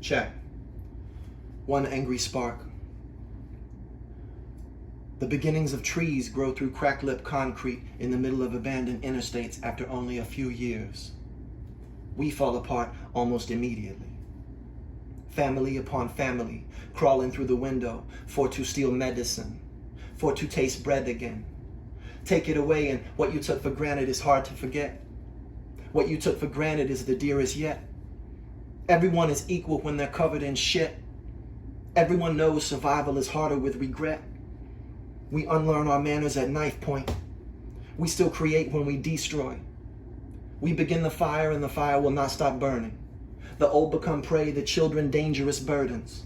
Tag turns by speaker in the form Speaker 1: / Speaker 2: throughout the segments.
Speaker 1: Check. One angry spark. The beginnings of trees grow through crack-lip concrete in the middle of abandoned interstates after only a few years. We fall apart almost immediately. Family upon family crawling through the window for to steal medicine, for to taste bread again. Take it away and what you took for granted is hard to forget. What you took for granted is the dearest yet. Everyone is equal when they're covered in shit. Everyone knows survival is harder with regret. We unlearn our manners at knife point. We still create when we destroy. We begin the fire and the fire will not stop burning. The old become prey, the children dangerous burdens.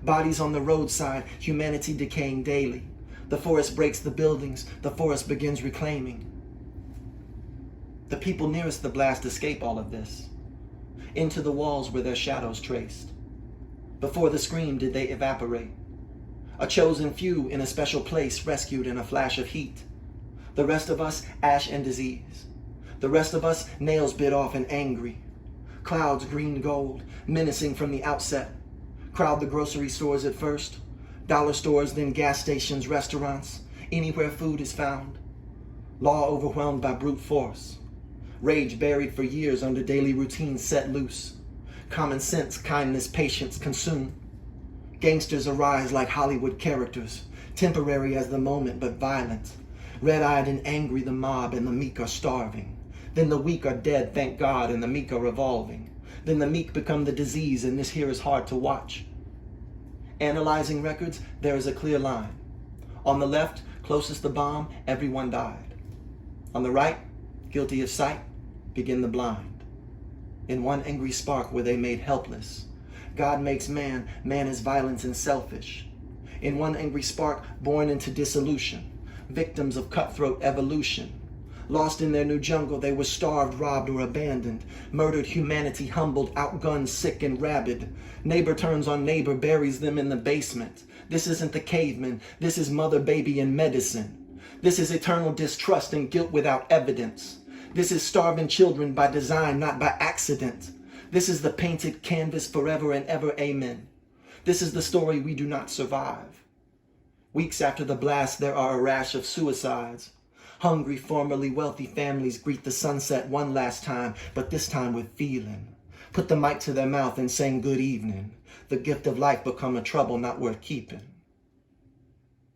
Speaker 1: Bodies on the roadside, humanity decaying daily. The forest breaks the buildings, the forest begins reclaiming. The people nearest the blast escape all of this. Into the walls where their shadows traced. Before the scream did they evaporate. A chosen few in a special place rescued in a flash of heat. The rest of us, ash and disease. The rest of us, nails bit off and angry. Clouds green gold, menacing from the outset. Crowd the grocery stores at first. Dollar stores, then gas stations, restaurants. Anywhere food is found. Law overwhelmed by brute force. Rage buried for years under daily routines set loose. Common sense, kindness, patience consume. Gangsters arise like Hollywood characters, temporary as the moment but violent. Red-eyed and angry the mob and the meek are starving. Then the weak are dead, thank God, and the meek are revolving. Then the meek become the disease, and this here is hard to watch. Analyzing records, there is a clear line. On the left, closest the bomb, everyone died. On the right, guilty of sight, begin the blind. In one angry spark were they made helpless. God makes man, man is violent and selfish. In one angry spark, born into dissolution, victims of cutthroat evolution. Lost in their new jungle, they were starved, robbed, or abandoned. Murdered humanity, humbled, outgunned, sick and rabid. Neighbor turns on neighbor, buries them in the basement. This isn't the caveman, this is mother, baby, and medicine. This is eternal distrust and guilt without evidence. This is starving children by design, not by accident. This is the painted canvas forever and ever, amen. This is the story we do not survive. Weeks after the blast, there are a rash of suicides. Hungry, formerly wealthy families greet the sunset one last time, but this time with feeling. Put the mic to their mouth and sing good evening. The gift of life become a trouble not worth keeping.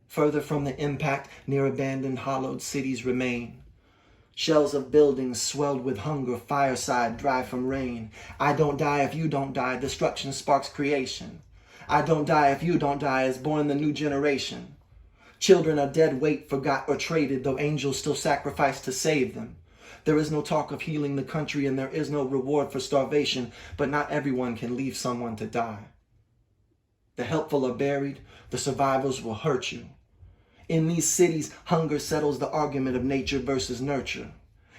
Speaker 1: Further from the impact, near abandoned, hollowed cities remain. Shells of buildings swelled with hunger, fireside, dry from rain. I don't die if you don't die, destruction sparks creation. I don't die if you don't die, is born the new generation. Children are dead weight, forgot or traded, though angels still sacrifice to save them. There is no talk of healing the country and there is no reward for starvation, but not everyone can leave someone to die. The helpful are buried, the survivors will hurt you. In these cities, hunger settles the argument of nature versus nurture.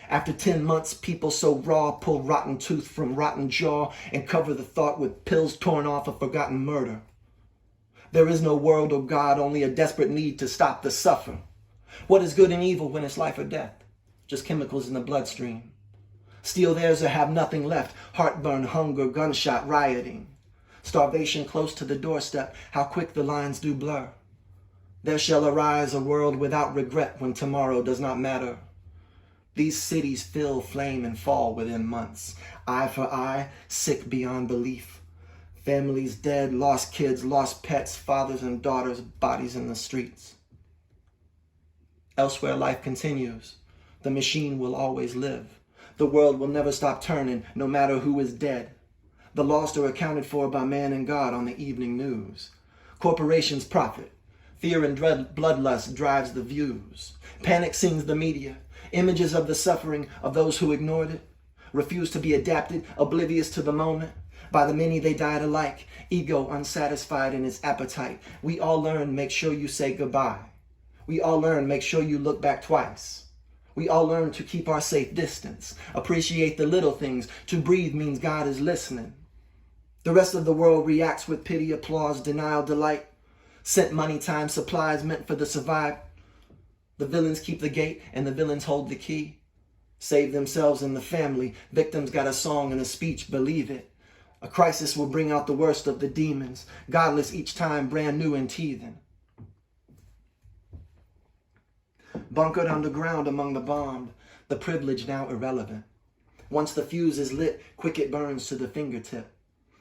Speaker 1: After 10 months, people so raw pull rotten tooth from rotten jaw and cover the thought with pills torn off a forgotten murder. There is no world or God, only a desperate need to stop the suffer. What is good and evil when it's life or death? Just chemicals in the bloodstream. Steal theirs or have nothing left. Heartburn, hunger, gunshot, rioting. Starvation close to the doorstep, how quick the lines do blur. There shall arise a world without regret when tomorrow does not matter. These cities fill, flame, and fall within months. Eye for eye, sick beyond belief. Families dead, lost kids, lost pets, fathers and daughters, bodies in the streets. Elsewhere, life continues. The machine will always live. The world will never stop turning, no matter who is dead. The lost are accounted for by man and God on the evening news. Corporations profit. Fear and bloodlust drives the views. Panic sings the media. Images of the suffering of those who ignored it. Refuse to be adapted, oblivious to the moment. By the many they died alike. Ego unsatisfied in its appetite. We all learn, make sure you say goodbye. We all learn, make sure you look back twice. We all learn to keep our safe distance. Appreciate the little things. To breathe means God is listening. The rest of the world reacts with pity, applause, denial, delight. Sent money, time, supplies meant for the survived. The villains keep the gate and the villains hold the key. Save themselves and the family. Victims got a song and a speech, believe it. A crisis will bring out the worst of the demons, godless each time, brand new and teething. Bunkered underground among the bombed, the privilege now irrelevant. Once the fuse is lit, quick it burns to the fingertip.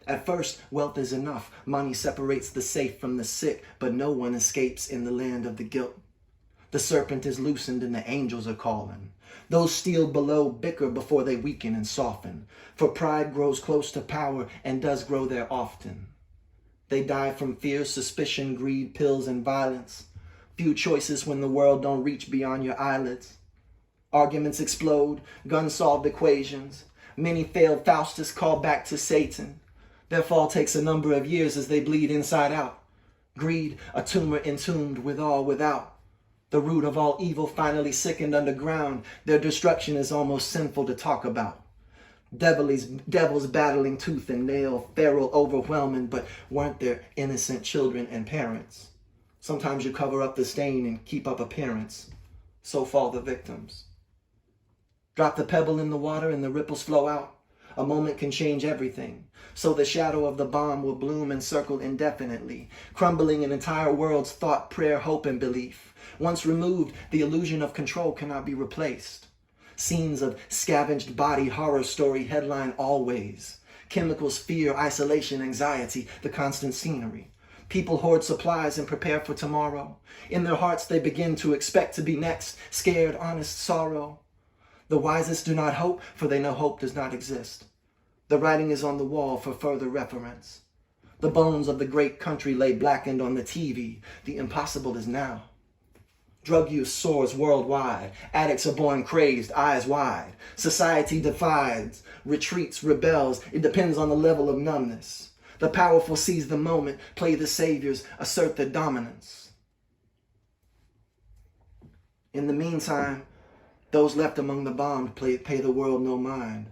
Speaker 1: At first, wealth is enough. Money separates the safe from the sick, but no one escapes in the land of the guilt. The serpent is loosened and the angels are calling. Those still below bicker before they weaken and soften. For pride grows close to power and does grow there often. They die from fear, suspicion, greed, pills, and violence. Few choices when the world don't reach beyond your eyelids. Arguments explode, gun-solved equations. Many failed Faustus called back to Satan. Their fall takes a number of years as they bleed inside out. Greed, a tumor entombed with all without. The root of all evil finally sickened underground. Their destruction is almost sinful to talk about. Devils battling tooth and nail, feral overwhelming, but weren't there innocent children and parents? Sometimes you cover up the stain and keep up appearance. So fall the victims. Drop the pebble in the water and the ripples flow out. A moment can change everything. So the shadow of the bomb will bloom and circle indefinitely, crumbling an entire world's thought, prayer, hope, and belief. Once removed, the illusion of control cannot be replaced. Scenes of scavenged body, horror story, headline always. Chemicals, fear, isolation, anxiety, the constant scenery. People hoard supplies and prepare for tomorrow. In their hearts they begin to expect to be next, scared, honest sorrow. The wisest do not hope, for they know hope does not exist. The writing is on the wall for further reference. The bones of the great country lay blackened on the TV. The impossible is now. Drug use soars worldwide. Addicts are born crazed, eyes wide. Society divides, retreats, rebels. It depends on the level of numbness. The powerful seize the moment, play the saviors, assert their dominance. In the meantime, those left among the bombed pay the world no mind.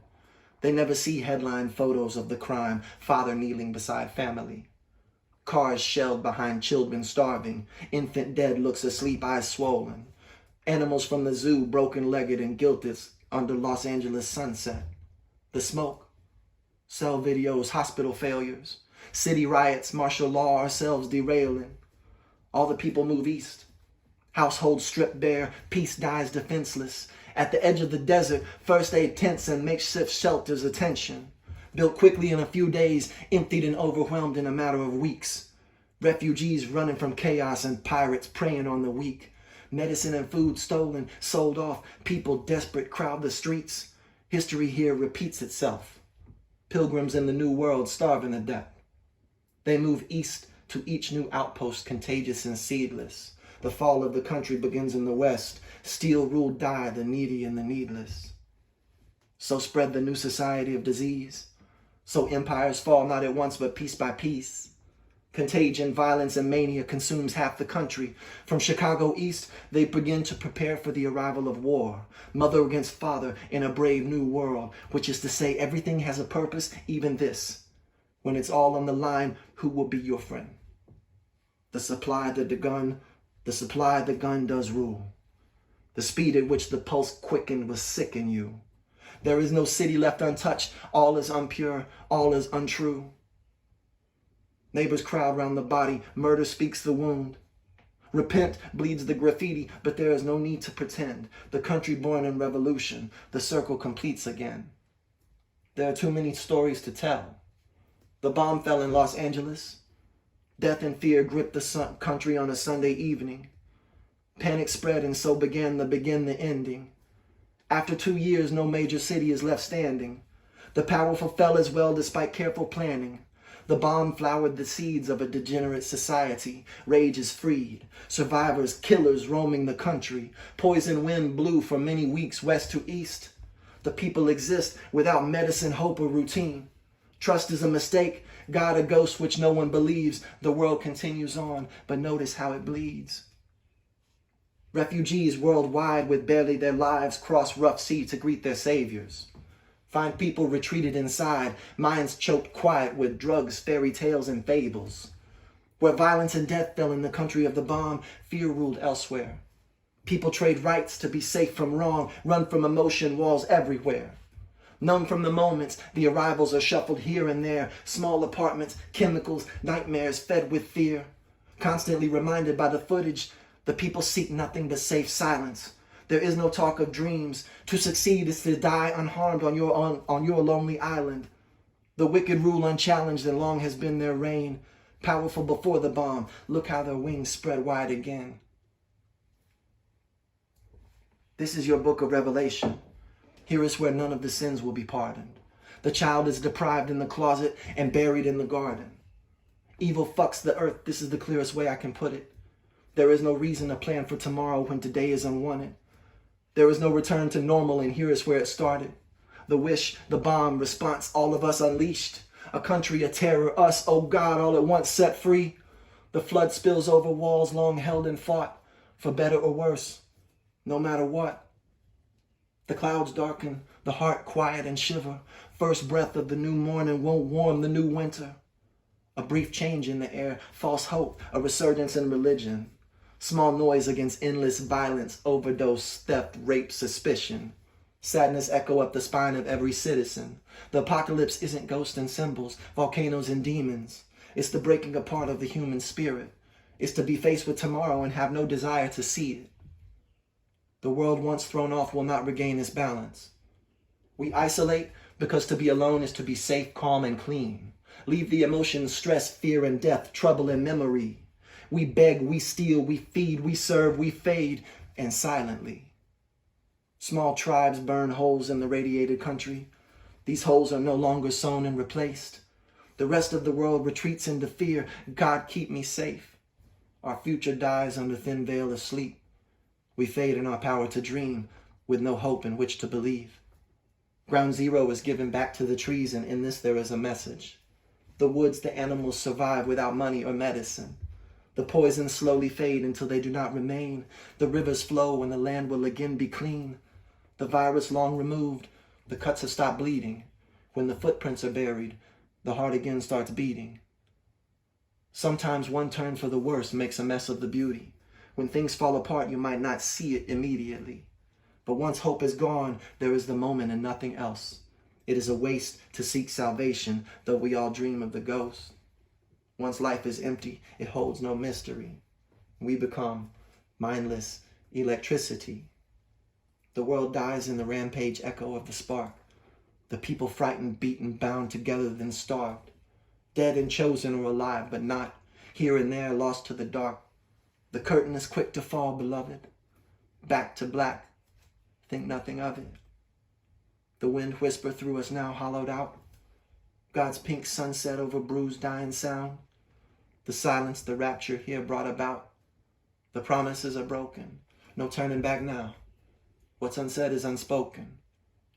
Speaker 1: They never see headline photos of the crime, father kneeling beside family. Cars shelled behind children starving, infant dead looks asleep, eyes swollen. Animals from the zoo broken-legged and guiltless under Los Angeles sunset. The smoke, cell videos, hospital failures, city riots, martial law, ourselves derailing. All the people move east. Households stripped bare, peace dies defenseless. At the edge of the desert, first aid tents and makeshift shelters attention. Built quickly in a few days, emptied and overwhelmed in a matter of weeks. Refugees running from chaos and pirates preying on the weak. Medicine and food stolen, sold off. People desperate crowd the streets. History here repeats itself. Pilgrims in the new world starving to death. They move east to each new outpost, contagious and seedless. The fall of the country begins in the west. Steel rule die the needy and the needless. So spread the new society of disease. So empires fall not at once but piece by piece. Contagion, violence, and mania consumes half the country. From Chicago east, they begin to prepare for the arrival of war. Mother against father in a brave new world, which is to say everything has a purpose, even this. When it's all on the line, who will be your friend? The supply the gun does rule. The speed at which the pulse quickened was sick in you. There is no city left untouched. All is impure. All is untrue. Neighbors crowd round the body. Murder speaks the wound. Repent bleeds the graffiti, but there is no need to pretend. The country born in revolution, the circle completes again. There are too many stories to tell. The bomb fell in Los Angeles. Death and fear gripped the country on a Sunday evening. Panic spread and so began the ending. After 2 years, no major city is left standing. The powerful fell as well despite careful planning. The bomb flowered the seeds of a degenerate society. Rage is freed. Survivors, killers roaming the country. Poison wind blew for many weeks west to east. The people exist without medicine, hope, or routine. Trust is a mistake. God a ghost which no one believes. The world continues on, but notice how it bleeds. Refugees worldwide with barely their lives cross rough sea to greet their saviors. Find people retreated inside, minds choked quiet with drugs, fairy tales, and fables. Where violence and death fell in the country of the bomb, fear ruled elsewhere. People trade rights to be safe from wrong, run from emotion, walls everywhere. Numb from the moments, the arrivals are shuffled here and there. Small apartments, chemicals, nightmares fed with fear. Constantly reminded by the footage, the people seek nothing but safe silence. There is no talk of dreams. To succeed is to die unharmed on your lonely island. The wicked rule unchallenged, and long has been their reign. Powerful before the bomb, look how their wings spread wide again. This is your book of Revelation. Here is where none of the sins will be pardoned. The child is deprived in the closet and buried in the garden. Evil fucks the earth. This is the clearest way I can put it. There is no reason to plan for tomorrow when today is unwanted. There is no return to normal, and here is where it started. The wish, the bomb, response, all of us unleashed. A country of terror, us, oh God, all at once set free. The flood spills over walls long held and fought, for better or worse, no matter what. The clouds darken, the heart quiet and shiver. First breath of the new morning won't warm the new winter. A brief change in the air, false hope, a resurgence in religion. Small noise against endless violence, overdose, theft, rape, suspicion. Sadness echo up the spine of every citizen. The apocalypse isn't ghosts and symbols, volcanoes and demons. It's the breaking apart of the human spirit. It's to be faced with tomorrow and have no desire to see it. The world once thrown off will not regain its balance. We isolate because to be alone is to be safe, calm, and clean. Leave the emotions, stress, fear, and death, trouble, and memory. We beg, we steal, we feed, we serve, we fade, and silently. Small tribes burn holes in the radiated country. These holes are no longer sown and replaced. The rest of the world retreats into fear. God, keep me safe. Our future dies under thin veil of sleep. We fade in our power to dream, with no hope in which to believe. Ground zero is given back to the trees, and in this there is a message. The woods, the animals survive without money or medicine. The poisons slowly fade until they do not remain. The rivers flow and the land will again be clean. The virus long removed, the cuts have stopped bleeding. When the footprints are buried, the heart again starts beating. Sometimes one turn for the worse makes a mess of the beauty. When things fall apart, you might not see it immediately. But once hope is gone, there is the moment and nothing else. It is a waste to seek salvation, though we all dream of the ghost. Once life is empty, it holds no mystery. We become mindless electricity. The world dies in the rampage echo of the spark. The people frightened, beaten, bound together, then starved. Dead and chosen or alive, but not. Here and there, lost to the dark. The curtain is quick to fall, beloved. Back to black. Think nothing of it. The wind whisper through us now hollowed out. God's pink sunset over bruised dying sound. The silence, the rapture here brought about. The promises are broken. No turning back now. What's unsaid is unspoken.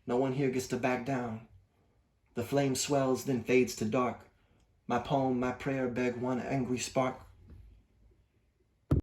Speaker 1: No one here gets to back down. The flame swells, then fades to dark. My poem, my prayer beg one angry spark.